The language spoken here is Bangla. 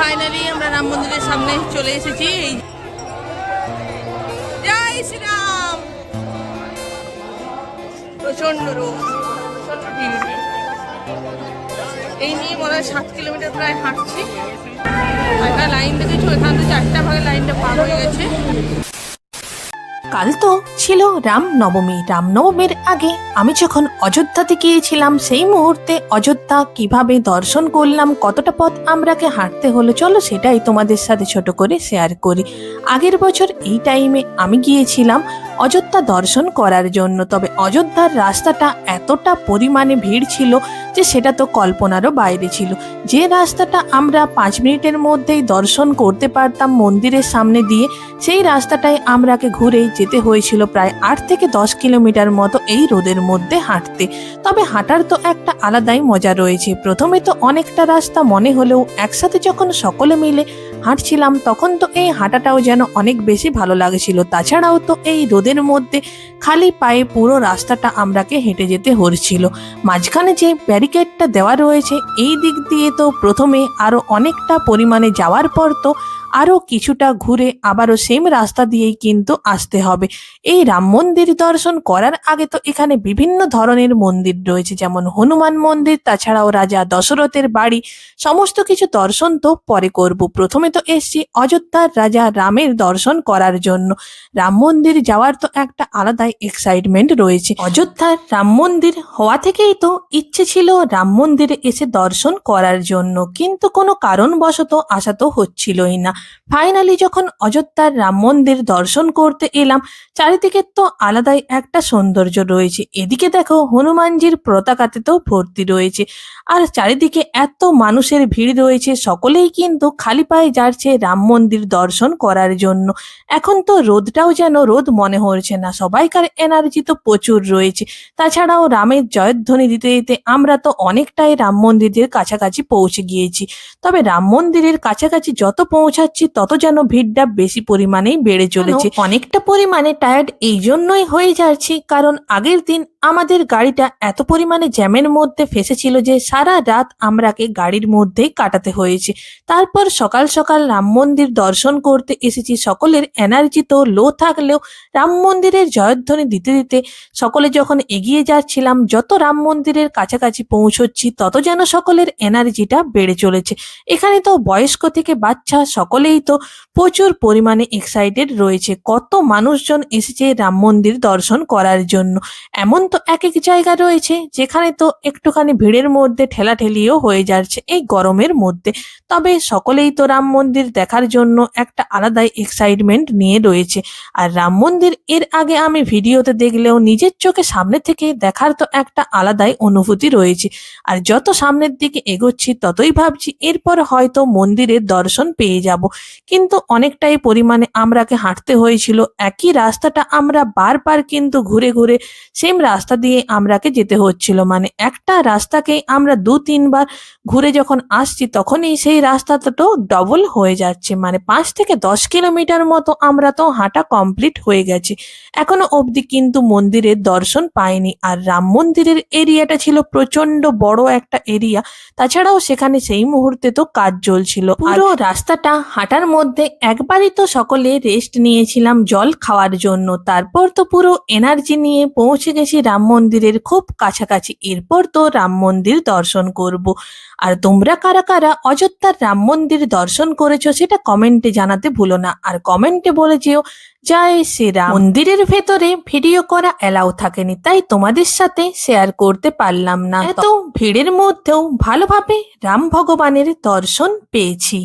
ফাইনালি আমরা রাম মন্দিরের সামনে চলে এসেছি। জয় শ্রীরাম। প্রচন্ড রোদ, প্রচন্ড ভিড়। এই নিয়ে মনে হয় 7 কিলোমিটার প্রায় হাঁটছি। একটা লাইন দেখেছো, এখান থেকে 4টা ভাগে লাইনটা পার হয়ে গেছে। কাল তো ছিল রামনবমী। রামনবমীর আগে আমি যখন অযোধ্যাতে গিয়েছিলাম, সেই মুহূর্তে অযোধ্যা কিভাবে দর্শন করলাম, কতটা পথ আমরাকে হাঁটতে হলো, চলো সেটাই তোমাদের সাথে ছোট করে শেয়ার করি। আগের বছর এই টাইমে আমি গিয়েছিলাম অযোধ্যা দর্শন করার জন্য। তবে অযোধ্যার রাস্তাটা এতটা পরিমাণে ভিড় ছিল যে সেটা তো কল্পনারও বাইরে ছিল। যে রাস্তাটা আমরা 5 মিনিটের মধ্যেই দর্শন করতে পারতাম মন্দিরের সামনে দিয়ে, সেই রাস্তাটাই আমরাকে ঘুরে যেতে হয়েছিল প্রায় 8 থেকে 10 কিলোমিটার মতো এই রোদের মধ্যে হাঁটতে। তবে হাঁটার তো একটা আলাদাই মজা রয়েছে। প্রথমে তো অনেকটা রাস্তা মনে হলেও একসাথে যখন সকলে মিলে হাঁটছিলাম তখন তো এই হাঁটাটাও যেন অনেক বেশি ভালো লাগছিল। তাছাড়াও তো এই রোদের মধ্যে খালি পায়ে পুরো রাস্তাটা আমরাকে হেঁটে যেতে হচ্ছিল। মাঝখানে যে ব্যারিকেডটা দেওয়া রয়েছে এই দিক দিয়ে তো প্রথমে আরো অনেকটা পরিমাণে যাওয়ার পর তো আরো কিছুটা ঘুরে আবারও সেম রাস্তা দিয়েই কিন্তু আসতে হবে। এই রাম মন্দির দর্শন করার আগে তো এখানে বিভিন্ন ধরনের মন্দির রয়েছে, যেমন হনুমান মন্দির, তাছাড়াও রাজা দশরথের বাড়ি, সমস্ত কিছু দর্শন তো পরে করব। প্রথমে তো এসছি অযোধ্যার রাজা রামের দর্শন করার জন্য। রাম মন্দির যাওয়ার তো একটা আলাদাই এক্সাইটমেন্ট রয়েছে। অযোধ্যার রাম মন্দির হওয়া থেকেই তো ইচ্ছে ছিল রাম মন্দিরে এসে দর্শন করার জন্য, কিন্তু কোনো কারণবশত আসা তো হচ্ছিলই না। ফাইনালি যখন অযোধ্যার রাম মন্দির দর্শন করতে এলাম, চারিদিকে তো আলাদাই একটা সৌন্দর্য রয়েছে। এদিকে দেখো হনুমানজির পতাকাতে তো ভর্তি রয়েছে, আর চারিদিকে এত মানুষের ভিড় রয়েছে, সকলেই কিন্তু খালি পায়ে যাচ্ছে রাম মন্দির দর্শন করার জন্য। এখন তো রোদটাও যেন রোদ মনে হচ্ছে না, সবাইকার এনার্জি তো প্রচুর রয়েছে। তাছাড়াও রামের জয়ধ্বনি দিতে দিতে আমরা তো অনেকটাই রাম মন্দিরের কাছাকাছি পৌঁছে গিয়েছি। তবে রাম মন্দিরের কাছাকাছি যত পৌঁছাচ্ছি তত যেন ভিড়টা বেশি পরিমাণেই বেড়ে চলেছে। অনেকটা পরিমাণে টায়ার্ড এই জন্যই হয়ে যাচ্ছি, কারণ আগের দিন আমাদের গাড়িটা এত পরিমাণে জ্যামের মধ্যে ফেসেছিল যে সারা রাত আমরাকে গাড়ির মধ্যেই কাটাতে হয়েছে। তারপর সকাল সকাল রাম মন্দির দর্শন করতে এসেছি। সকলের এনার্জি তো লো থাকলেও রাম মন্দিরের জয়ধ্বনি দিতে দিতে সকলে যখন এগিয়ে যাচ্ছিলাম, যত রাম মন্দিরের কাছাকাছি পৌঁছচ্ছি তত যেন সকলের এনার্জিটা বেড়ে চলেছে। এখানে তো বয়স্ক থেকে বাচ্চা সকলেই তো প্রচুর পরিমাণে এক্সাইটেড রয়েছে। কত মানুষজন এসেছে রাম মন্দির দর্শন করার জন্য। এমন তো এক এক জায়গা রয়েছে যেখানে তো একটুখানি ভিড়ের মধ্যে ঠেলাঠেলিও হয়ে যাচ্ছে এই গরমের মধ্যে। তবে সকলেই তো রাম মন্দির দেখার জন্য একটা আলাদাই এক্সাইটমেন্ট নিয়ে রয়েছে। আর রাম মন্দির এর আগে আমি ভিডিওতে দেখলেও নিজের চোখে সামনে থেকে দেখার তো একটা আলাদাই অনুভূতি রয়েছে। আর যত সামনের দিকে এগোচ্ছি ততই ভাবছি এরপর হয়তো মন্দিরের দর্শন পেয়ে যাব, কিন্তু অনেকটাই পরিমাণে আমরাকে হাঁটতে হয়েছিল। একই রাস্তাটা আমরা বারবার কিন্তু ঘুরে ঘুরে সেম রাস্তা দিয়ে আমরাকে যেতে হচ্ছিল, মানে একটা রাস্তাকেই আমরা 2-3 বার ঘুরে যখন আসছি তখনই সেই রাস্তাটা তো ডবল হয়ে যাচ্ছে। মানে 5 থেকে 10 কিলোমিটার মতো আমরা তো হাঁটা কমপ্লিট হয়ে গেছে, এখনো অবধি কিন্তু মন্দিরের দর্শন পাইনি। আর রাম মন্দিরের এরিয়াটা ছিল প্রচন্ড বড় একটা এরিয়া, তাছাড়াও সেখানে সেই মুহূর্তে তো কাজ চলছিল। পুরো রাস্তাটা হাঁটার মধ্যে একবারই তো সকলে রেস্ট নিয়েছিলাম জল খাওয়ার জন্য। তারপর তো পুরো এনার্জি নিয়ে পৌঁছে গেছি রাম মন্দিরের খুব কাছাকাছি। এরপর তো রাম মন্দির দর্শন করব। আর তোমরা কারা কারা অযোধ্যার রাম মন্দির দর্শন করেছো সেটা কমেন্টে জানাতে ভুলো না। আর কমেন্টে বলে যেও জয় শ্রীরাম। মন্দিরের ভেতরে ভিডিও করা এলাও থাকেনি, তাই তোমাদের সাথে শেয়ার করতে পারলাম না। এত ভিড়ের মধ্যেও ভালোভাবে রাম ভগবানের দর্শন পেয়েছি।